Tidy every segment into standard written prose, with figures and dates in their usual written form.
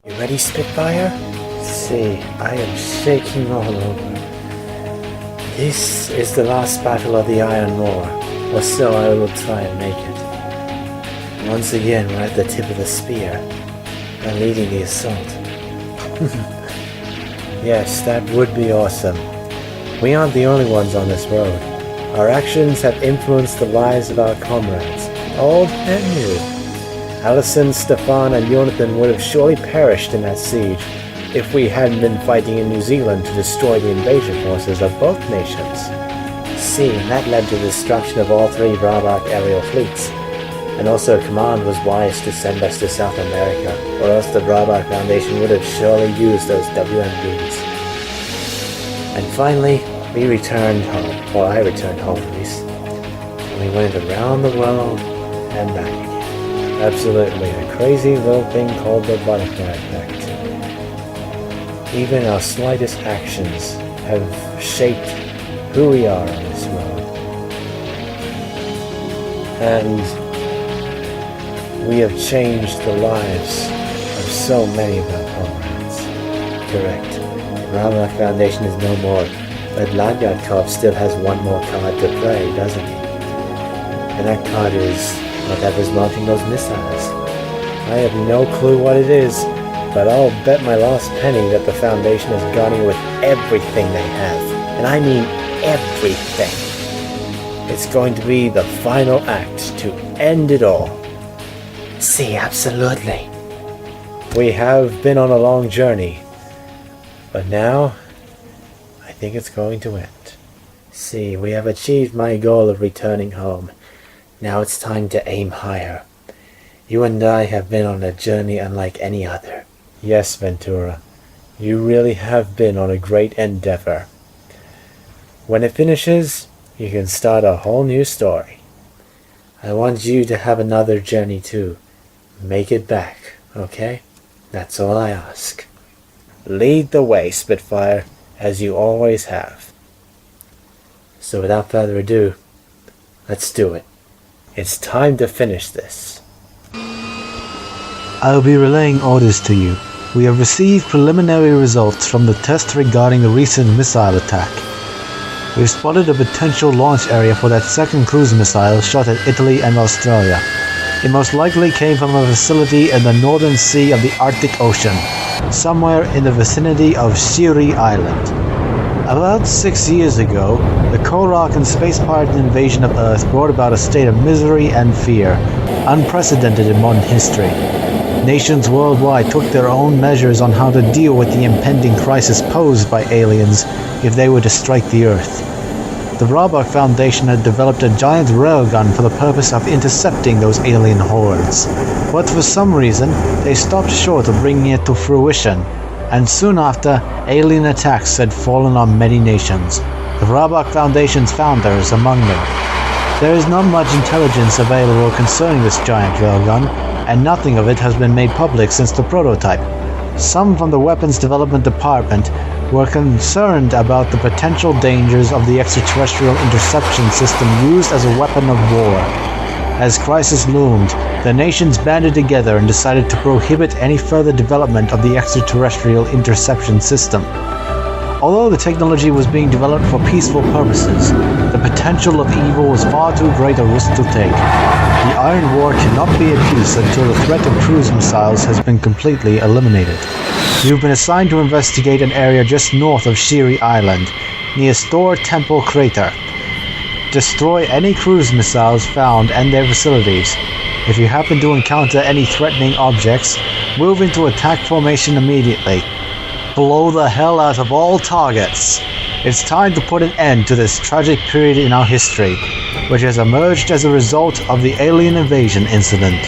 You ready, Spitfire? See, I am shaking all over. This is the last battle of the Iron War, or so I will try and make it. Once again, we're at the tip of the spear, and leading the assault. Yes, that would be awesome. We aren't the only ones on this road. Our actions have influenced the lives of our comrades, old and new. Allison, Stefan, and Jonathan would have surely perished in that siege if we hadn't been fighting in New Zealand to destroy the invasion forces of both nations. See, and that led to the destruction of all three Vrabac aerial fleets. And also Command was wise to send us to South America, or else the Vrabac Foundation would have surely used those WMDs. And finally, we returned home. Well, I returned home at least. And we went around the world and back again. Absolutely, a crazy little thing called the butterfly effect. Even our slightest actions have shaped who we are on this road. And we have changed the lives of so many of our comrades. Correct. The Vrabac Foundation is no more, but Ladyakov still has one more card to play, doesn't he? And that card is whatever's launching those missiles. I have no clue what it is, but I'll bet my last penny that the Foundation is gunning with everything they have. And I mean everything. It's going to be the final act to end it all. See, absolutely. We have been on a long journey, but now I think it's going to end. See, we have achieved my goal of returning home. Now it's time to aim higher. You and I have been on a journey unlike any other. Yes, Ventura, you really have been on a great endeavor. When it finishes, you can start a whole new story. I want you to have another journey too. Make it back, okay? That's all I ask. Lead the way, Spitfire, as you always have. So without further ado, let's do it. It's time to finish this. I'll be relaying orders to you. We have received preliminary results from the test regarding the recent missile attack. We've spotted a potential launch area for that second cruise missile shot at Italy and Australia. It most likely came from a facility in the northern sea of the Arctic Ocean, somewhere in the vicinity of Siorai Island. About 6 years ago, the Korok and space pirate invasion of Earth brought about a state of misery and fear, unprecedented in modern history. Nations worldwide took their own measures on how to deal with the impending crisis posed by aliens if they were to strike the Earth. The Vrabac Foundation had developed a giant railgun for the purpose of intercepting those alien hordes. But for some reason, they stopped short of bringing it to fruition, and soon after, alien attacks had fallen on many nations, the Vrabac Foundation's founders among them. There is not much intelligence available concerning this giant railgun, and nothing of it has been made public since the prototype. Some from the Weapons Development Department were concerned about the potential dangers of the extraterrestrial interception system used as a weapon of war. As crisis loomed, the nations banded together and decided to prohibit any further development of the extraterrestrial interception system. Although the technology was being developed for peaceful purposes, the potential of evil was far too great a risk to take. The Iron War cannot be at peace until the threat of cruise missiles has been completely eliminated. You've been assigned to investigate an area just north of Siorai Island, near Stor Tempel Crater. Destroy any cruise missiles found and their facilities. If you happen to encounter any threatening objects, move into attack formation immediately. Blow the hell out of all targets. It's time to put an end to this tragic period in our history, which has emerged as a result of the alien invasion incident.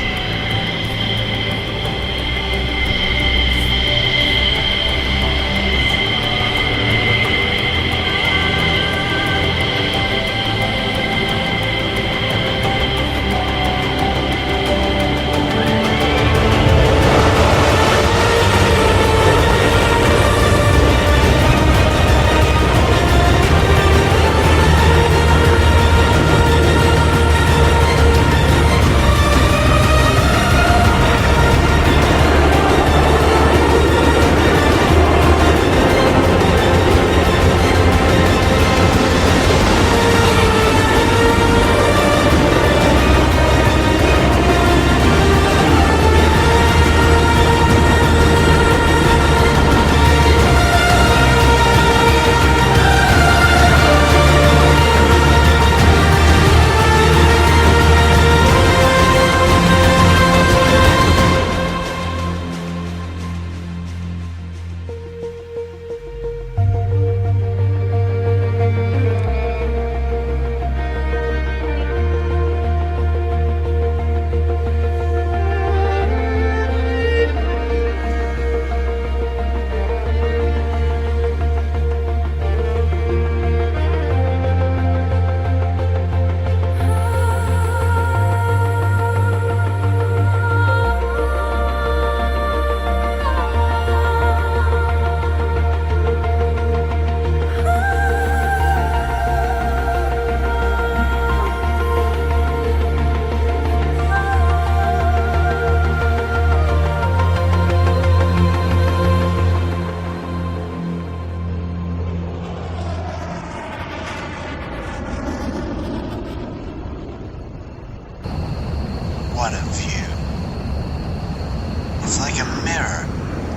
a mirror,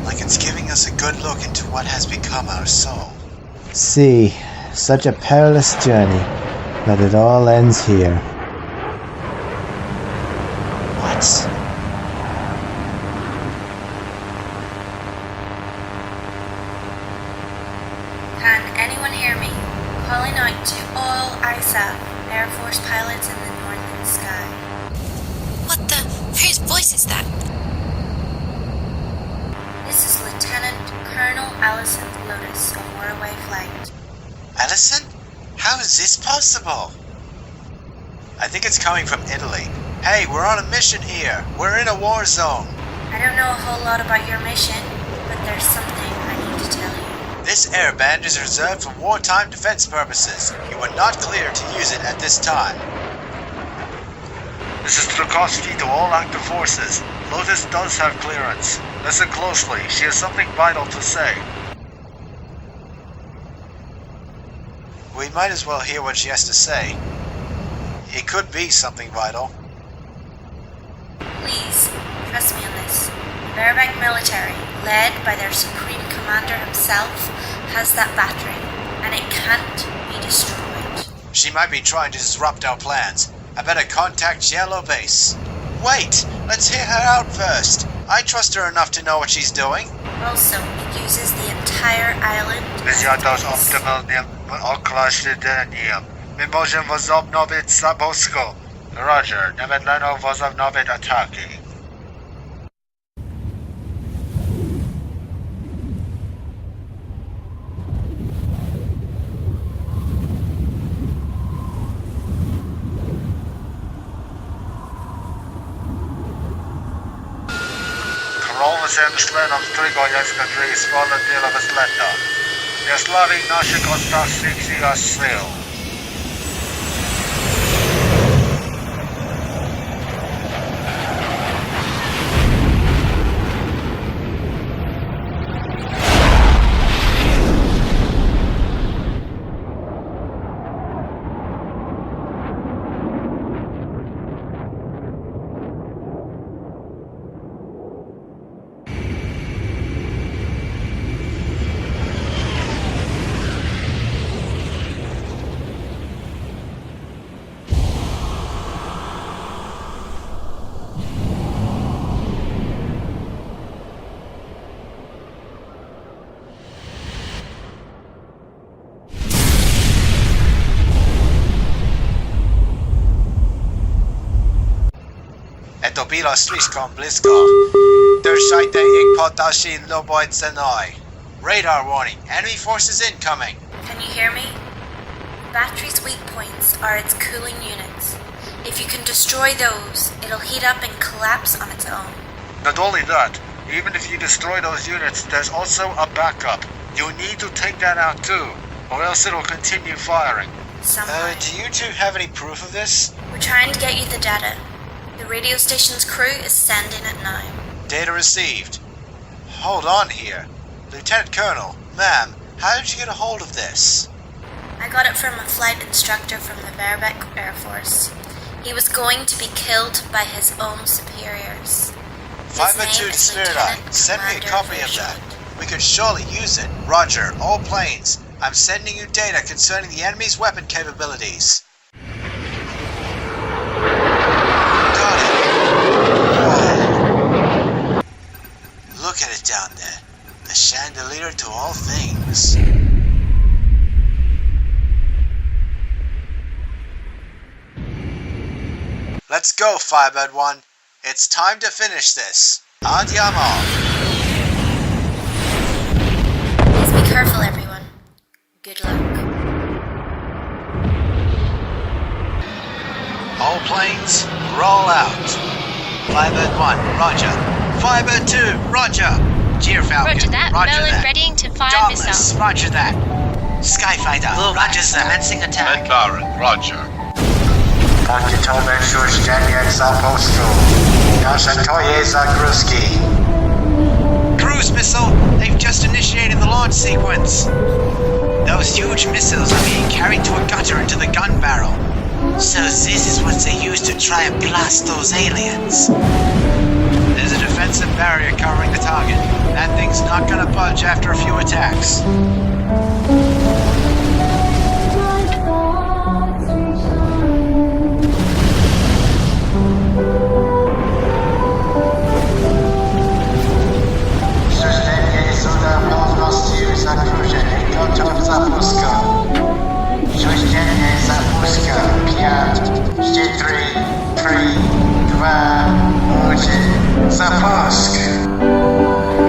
like it's giving us a good look into what has become our soul. See, such a perilous journey, but it all ends here. What? Can anyone hear me? Calling out to all ISAF Air Force pilots in the northern sky. What the? Whose voice is that? This is Lieutenant Colonel Allison Lotus of Waterway Flight. Allison? How is this possible? I think it's coming from Italy. Hey, we're on a mission here. We're in a war zone. I don't know a whole lot about your mission, but there's something I need to tell you. This airband is reserved for wartime defense purposes. You are not cleared to use it at this time. This is Strigoi to all active forces. Lotus does have clearance. Listen closely. She has something vital to say. We might as well hear what she has to say. It could be something vital. Please, trust me on this. The Vrabac military, led by their supreme commander himself, has that battery, and it can't be destroyed. She might be trying to disrupt our plans. I better contact Yellow Base. Wait, let's hear her out first. I trust her enough to know what she's doing. Also, it uses the entire island as a Wyzjadasz base. optymalnie określeniem. My możemy wznowić Zabosko. Roger, nawet leno wznowić ataki. Rolnicem czlenom Strigoi Squadron spole wiele wysleta. Nie slawi naszych ostatnich sił. To bylo slízkom blízko. Držajte ich po další loboj cenoj. Radar warning. Enemy forces incoming. Can you hear me? The battery's weak points are its cooling units. If you can destroy those, it'll heat up and collapse on its own. Not only that, even if you destroy those units, there's also a backup. You need to take that out too, or else it'll continue firing. Somehow. Do you two have any proof of this? We're trying to get you the data. The radio station's crew is sending it now. Data received. Hold on here. Lieutenant Colonel, ma'am, how did you get a hold of this? I got it from a flight instructor from the Valath Air Force. He was going to be killed by his own superiors. Firebird 2 to Spirit Eye. Send me a copy of that. We could surely use it. Roger, all planes. I'm sending you data concerning the enemy's weapon capabilities. Got it. Whoa. Look at it down there. The chandelier to all things. Let's go, Firebird 1. It's time to finish this. Andiamo. Please be careful, everyone. Good luck. All planes, roll out. Firebird 1, roger. Firebird 2, roger. Gyrfalcon, Roger that. Merlin that. readying to fire Dauntless, missile. roger that. Skyfighter, roger that. Commencing attack. Baron, roger. Pontitowe jak zapostu. Nasze to jest Zagruski. Cruise missile, they've just initiated the launch sequence. Those huge missiles are being carried to a gutter into the gun barrel. So this is what they use to try and blast those aliens. There's a defensive barrier covering the target. That thing's not gonna budge after a few attacks.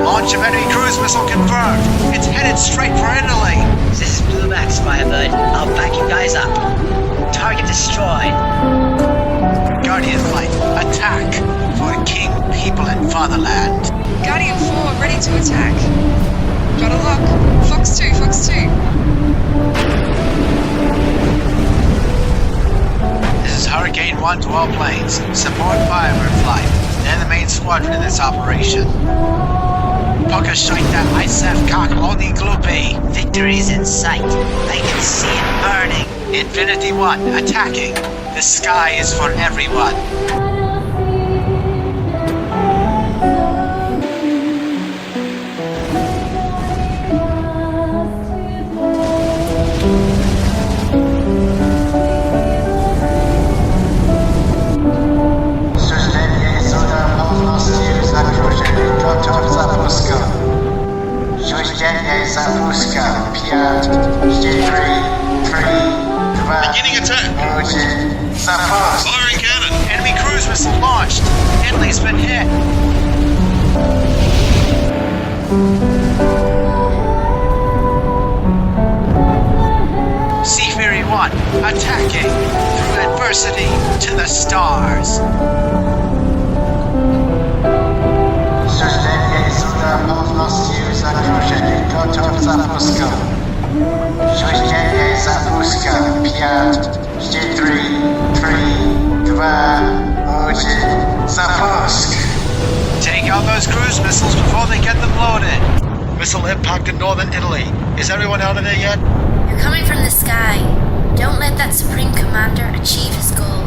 Launch of enemy cruise missile confirmed. It's headed straight for Italy. This is Bluemax, Firebird. I'll back you guys up. Target destroyed. Guardian flight, attack for king, people, and fatherland. Guardian 4, ready to attack. Gotta lock. Fox 2, Fox 2. This is Hurricane 1 to all planes. Support Firebird flight. They're the main squadron in this operation. Poker shite that ISAF cock only gloopy. Victory is in sight. I can see it burning. Infinity 1, attacking. The sky is for everyone. Beginning attack. Firing cannon. Enemy cruise missile launched. Italy's been hit. Sea Fury 1, attacking through adversity to the stars. Take out those cruise missiles before they get them loaded. Missile impact in northern Italy. Is everyone out of there yet? You're coming from the sky. Don't let that Supreme Commander achieve his goal.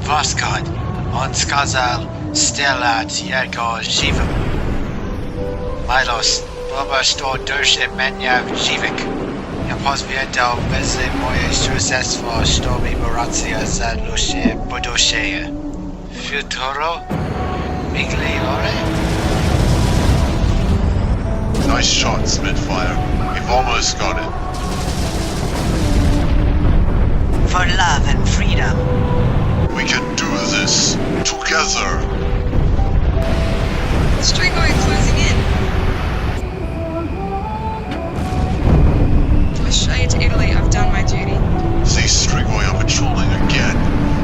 Voskod, on skazal, stellat, yerko, živim. Milos, Boba Stor Menyav Živik. Ja pozvěděl mezi moje successful, što mi Boracia za luše budoucíje. Futuro migliore. Nice shot, Spitfire. We've almost got it. For love and freedom. We can do this together. Strigoi closing in. I show you to Italy, I've done my duty. These Strigoi are patrolling again.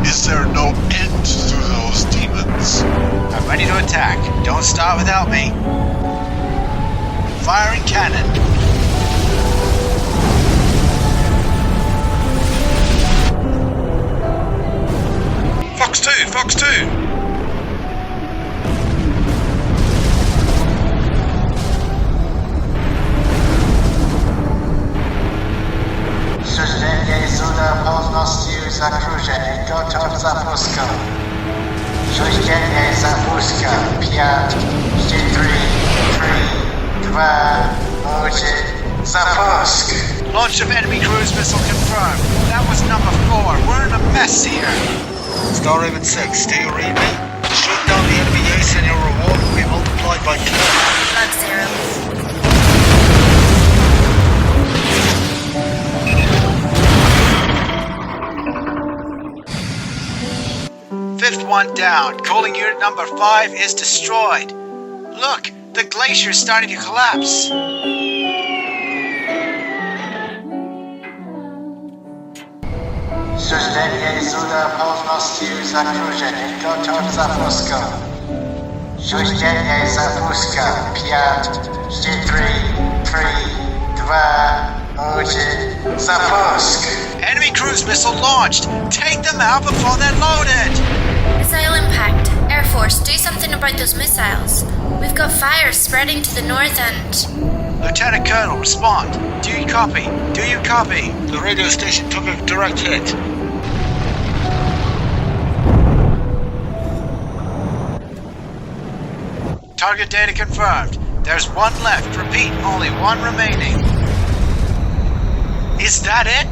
Is there no end to those demons? I'm ready to attack. Don't start without me. Firing cannon. Fox 2, Fox 2! Launch of enemy cruise missile confirmed. That was number 4. We're in a mess here. Star Raven 6, do you read me? Shoot down the enemy ace and your reward will be multiplied by 2. Bug 0. Fifth one down. Coaling unit number 5 is destroyed. Look, the glacier's starting to collapse. Enemy cruise missile launched. Take them out before they're loaded. Missile impact. Air Force, do something about those missiles. We've got fire spreading to the north and... Lieutenant Colonel, respond. Do you copy? Do you copy? The radio station took a direct hit. Target data confirmed. There's one left. Repeat, only one remaining. Is that it?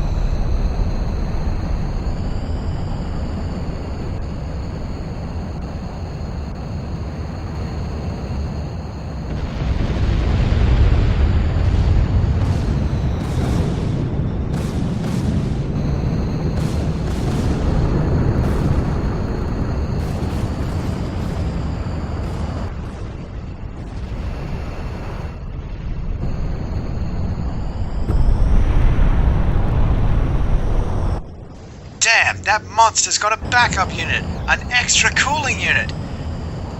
Damn, that monster's got a backup unit, an extra cooling unit.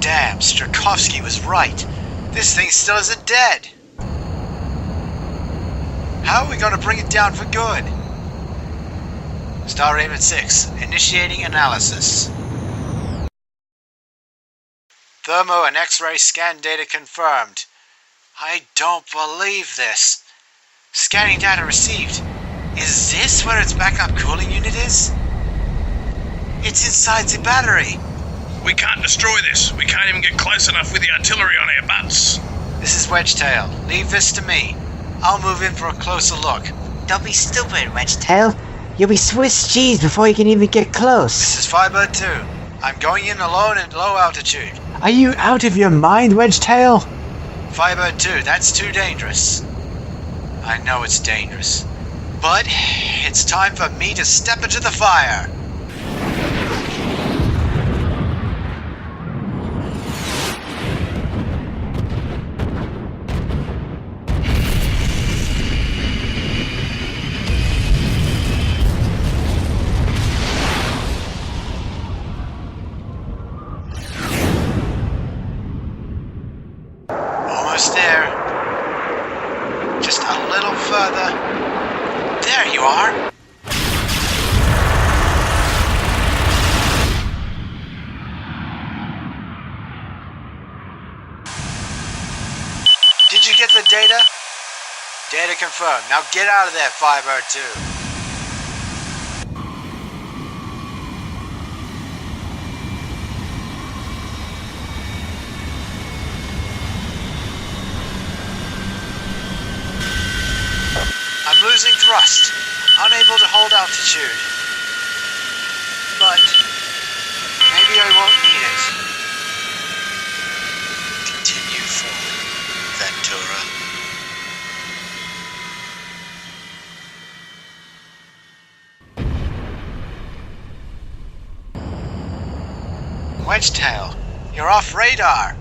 Damn, Strakovsky was right. This thing still isn't dead. How are we going to bring it down for good? Star Raven 6, initiating analysis. Thermo and X-ray scan data confirmed. I don't believe this. Scanning data received. Is this where its backup cooling unit is? It's inside the battery. We can't destroy this. We can't even get close enough with the artillery on our butts. This is Wedgetail. Leave this to me. I'll move in for a closer look. Don't be stupid, Wedgetail. You'll be Swiss cheese before you can even get close. This is Firebird 2. I'm going in alone at low altitude. Are you out of your mind, Wedgetail? Firebird 2, that's too dangerous. I know it's dangerous. But it's time for me to step into the fire. Almost there. Just a little further. There you are! Did you get the data? Data confirmed. Now get out of there, Firebird 2. I'm losing thrust, unable to hold altitude. But maybe I won't need it. Continue forward, Ventura. Wedgetail, you're off radar.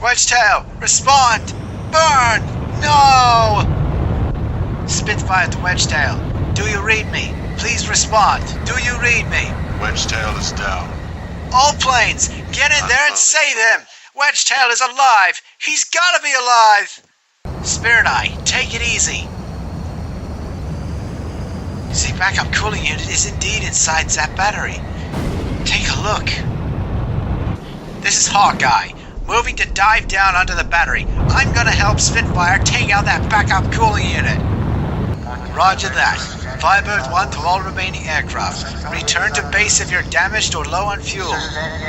Wedgetail, respond! Burn! No! Spitfire to Wedgetail. Do you read me? Please respond. Do you read me? Wedgetail is down. All planes, get in there and save him! Wedgetail is alive! He's gotta be alive! Spirit Eye, take it easy. The backup cooling unit is indeed inside that battery. Take a look. This is Hawkeye, moving to dive down under the battery. I'm gonna help Spitfire take out that backup cooling unit. Roger that. Firebird 1 to all remaining aircraft. Return to base if you're damaged or low on fuel.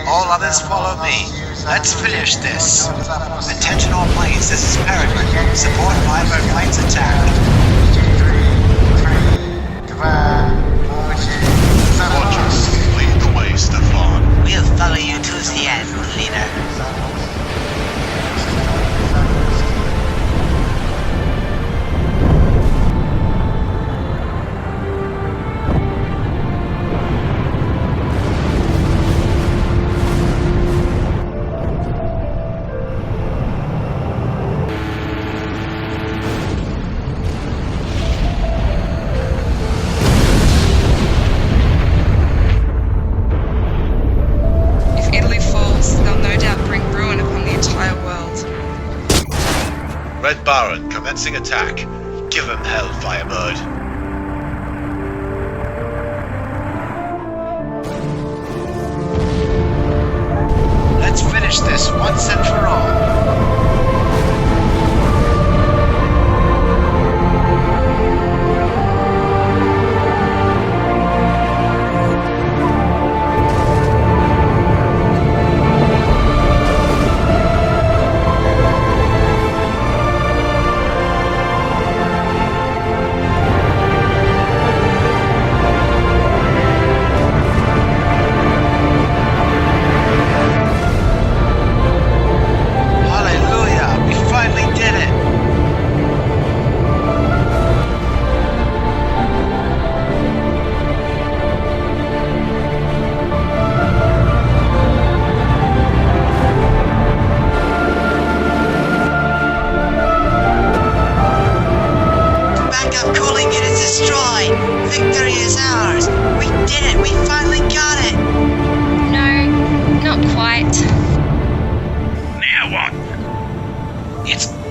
All others follow me. Let's finish this. Attention all planes, this is Peregrine. Support Firebird planes attack. Rogers, lead the way, Stefan. We'll follow you to the end, leader. Red Baron, commencing attack. Give him hell, Firebird. Let's finish this once and for all.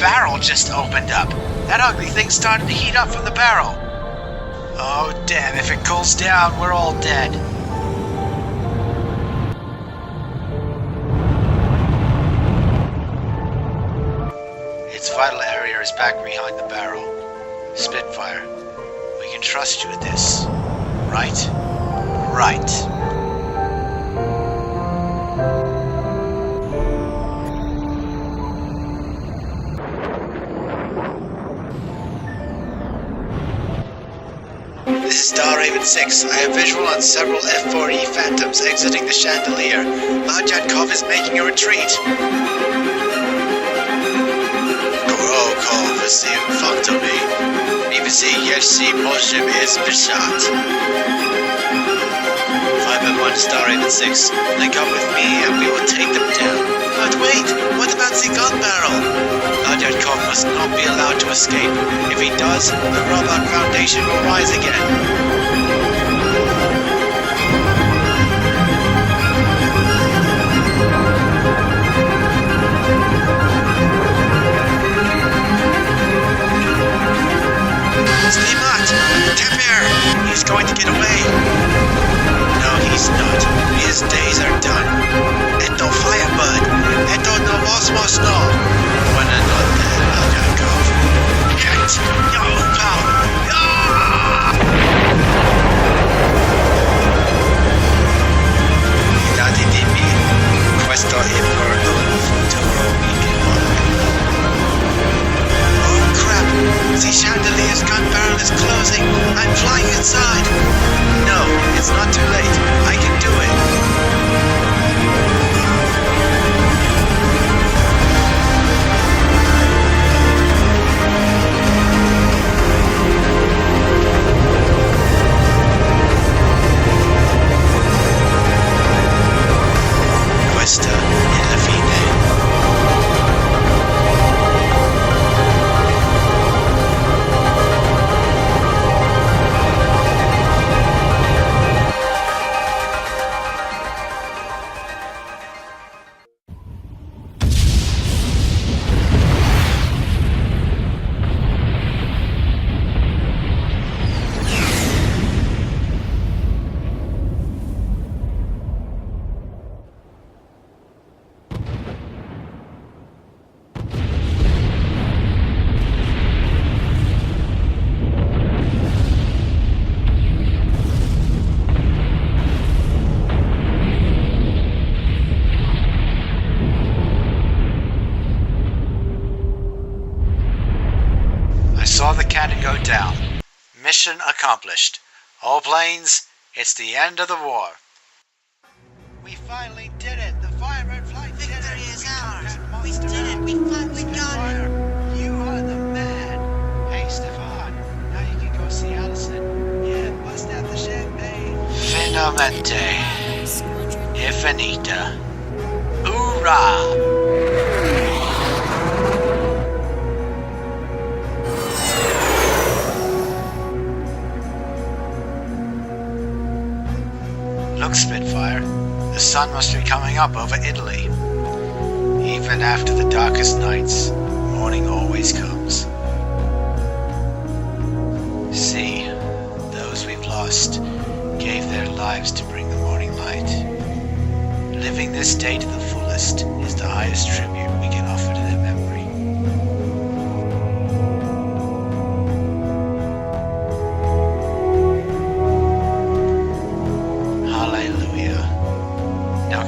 barrel just opened up. That ugly thing started to heat up from the barrel. Oh, damn, if it cools down, we're all dead. Its vital area is back behind the barrel. Spitfire, we can trust you with this, right? Right. This is Star Raven 6. I have visual on several F-4E Phantoms exiting the Chandelier. Ladyakov is making a retreat. Krokov is in front of me. BBC Yersi Moshim is Bishat. Firebird 1 Star Raven 6. Link up with me and we will take them down. But wait, what about the gun barrel? Ladyakov must not be allowed to escape. If he does, the Vrabac Foundation will rise again. Slimat! Temper! He's going to get away! No, he's not. His days are done. Eto Firebird! Eto Novosmosno! When I not there, Ladyakov. Can't! No, pal! Dati di me. Questo è per un futuro weekend. Oh crap! The Chandelier's gun barrel is closing. I'm flying inside. No, it's not too late. I can do it. Questa è la fine. Saw the cannon go down. Mission accomplished. All planes, it's the end of the war. We finally did it. The Firebird flight did it. Victory is ours. We did it. We finally got it. You are the man. Hey, Stefan. Now you can go see Allison. Yeah, bust out the champagne. Finalmente. Infinita. Hoorah! Look, Spitfire, the sun must be coming up over Italy. Even after the darkest nights, morning always comes. See, those we've lost gave their lives to bring the morning light. Living this day to the fullest is the highest tribute we can offer to their memory.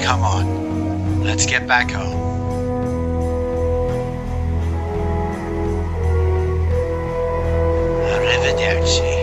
Come on, let's get back home. Arrivederci.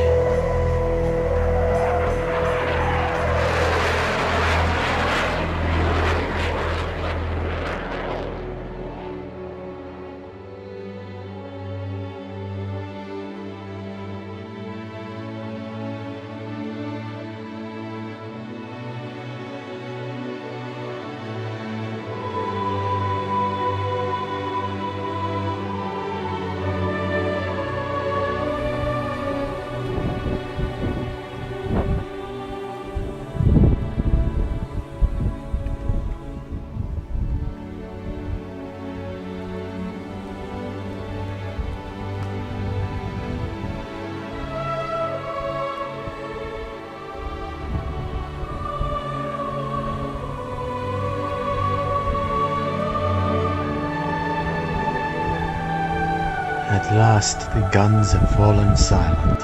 At last the guns have fallen silent.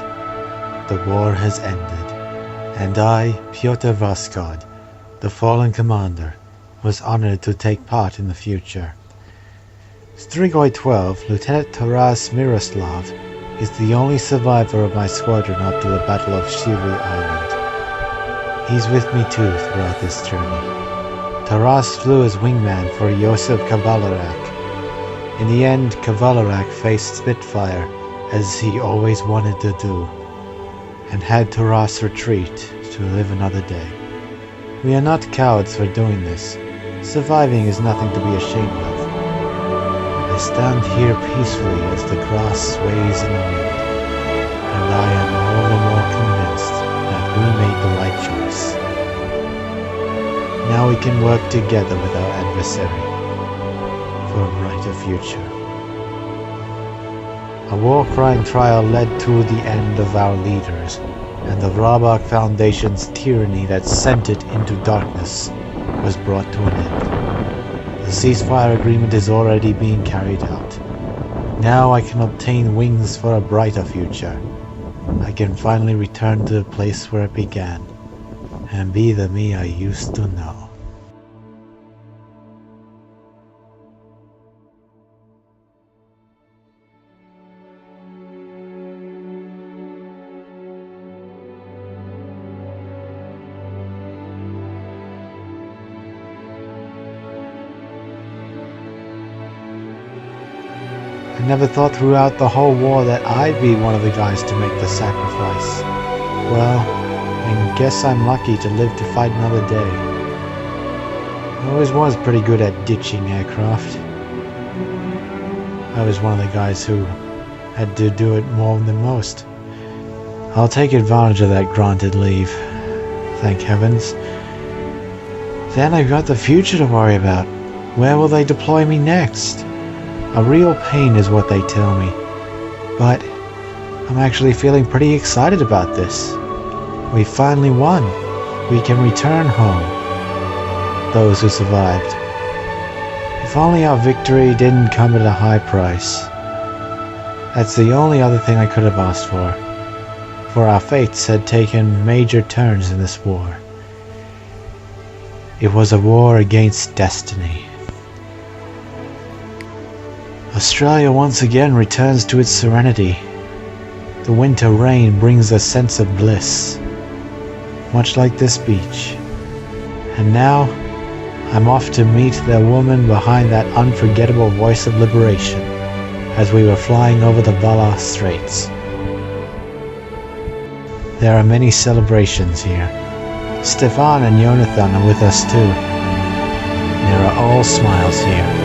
The war has ended, and I, Pyotr Voskod, the fallen commander, was honored to take part in the future. Strigoi 12, Lieutenant Taras Miroslav, is the only survivor of my squadron up to the Battle of Siorai Island. He's with me too throughout this journey. Taras flew as wingman for Yosef Kavalarak. In the end, Kavalarak faced Spitfire, as he always wanted to do, and had Taras retreat to live another day. We are not cowards for doing this. Surviving is nothing to be ashamed of. I stand here peacefully as the grass sways in the wind, and I am all the more convinced that we made the right choice. Now we can work together with our adversary for a brighter future. A war crime trial led to the end of our leaders, and the Vrabac Foundation's tyranny that sent it into darkness was brought to an end. The ceasefire agreement is already being carried out. Now I can obtain wings for a brighter future. I can finally return to the place where it began, and be the me I used to know. I never thought throughout the whole war that I'd be one of the guys to make the sacrifice. Well, I guess I'm lucky to live to fight another day. I always was pretty good at ditching aircraft. I was one of the guys who had to do it more than most. I'll take advantage of that granted leave. Thank heavens. Then I've got the future to worry about. Where will they deploy me next? A real pain is what they tell me, but I'm actually feeling pretty excited about this. We finally won. We can return home. Those who survived. If only our victory didn't come at a high price. That's the only other thing I could have asked for our fates had taken major turns in this war. It was a war against destiny. Australia once again returns to its serenity. The winter rain brings a sense of bliss, much like this beach. And now, I'm off to meet the woman behind that unforgettable voice of liberation as we were flying over the Valath Straits. There are many celebrations here. Stefan and Jonathan are with us too. There are all smiles here.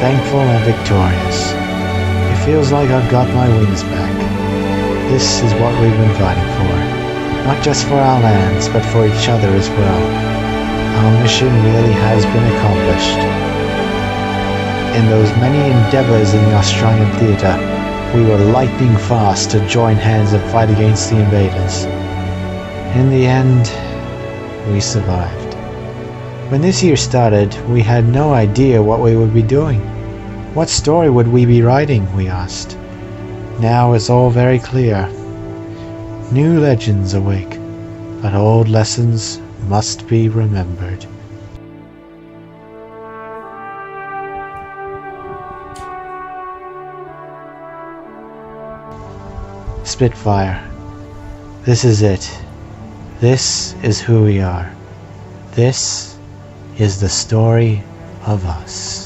Thankful and victorious. It feels like I've got my wings back. This is what we've been fighting for. Not just for our lands, but for each other as well. Our mission really has been accomplished. In those many endeavors in the Australian theater, we were lightning fast to join hands and fight against the invaders. In the end, we survived. When this year started, we had no idea what we would be doing. What story would we be writing, we asked. Now it's all very clear. New legends awake, but old lessons must be remembered. Spitfire. This is it. This is who we are. This is the story of us.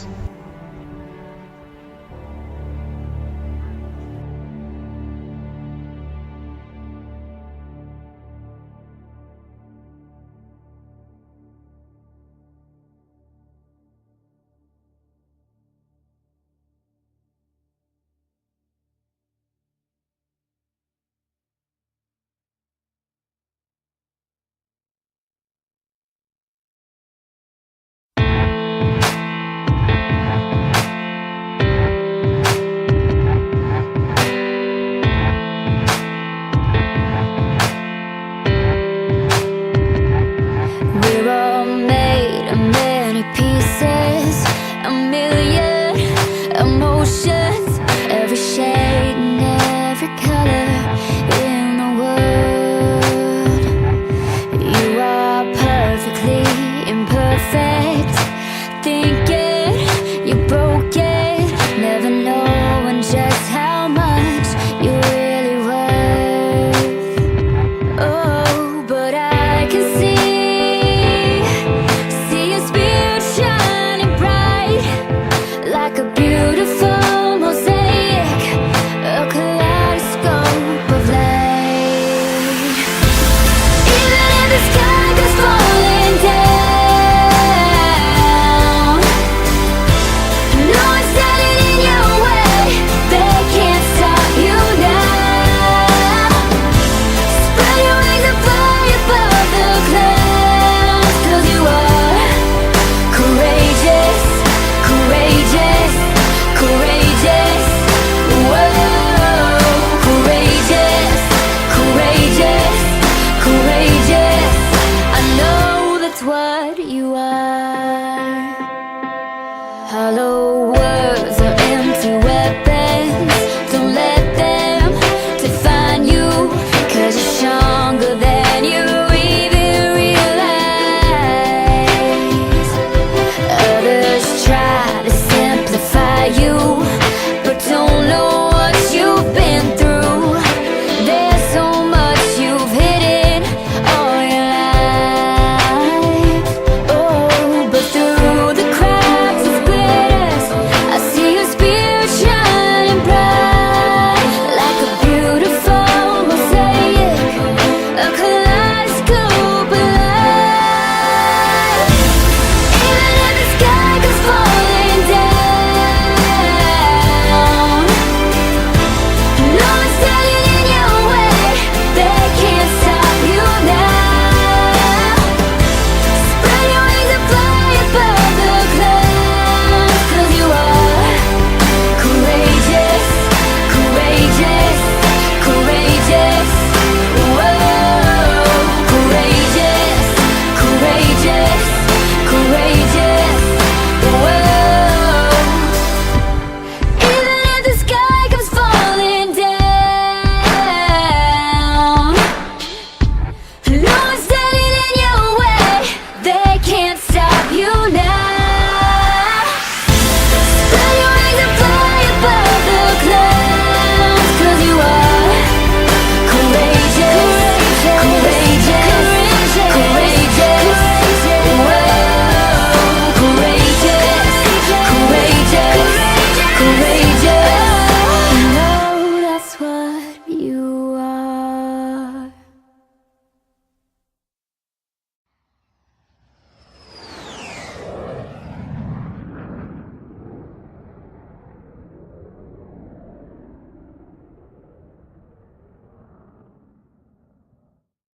Pieces, a million emotions, every shade words are empty weapons. Don't let them define you, 'cause you're stronger than you even realize. Others try to simplify you, but don't know what you've been through. There's so much you've hidden all your life. Oh, but through the cracks of glitters, I see your spirit shining bright, like a beautiful mosaic, a kaleidoscope of light. Even if the sky goes falling down, no one's standing in your way. They can't stop you now. Spread your wings and fly above the clouds, 'cause you are courageous, courageous, courageous. Whoa, courageous, courageous, courageous. Whoa. Even if the sky comes falling down, no one's standing in your way. They can't stop you now. Spread your wings and fly above the clouds, 'cause you are courageous, courageous, courageous. Whoa, courageous, courageous, courageous.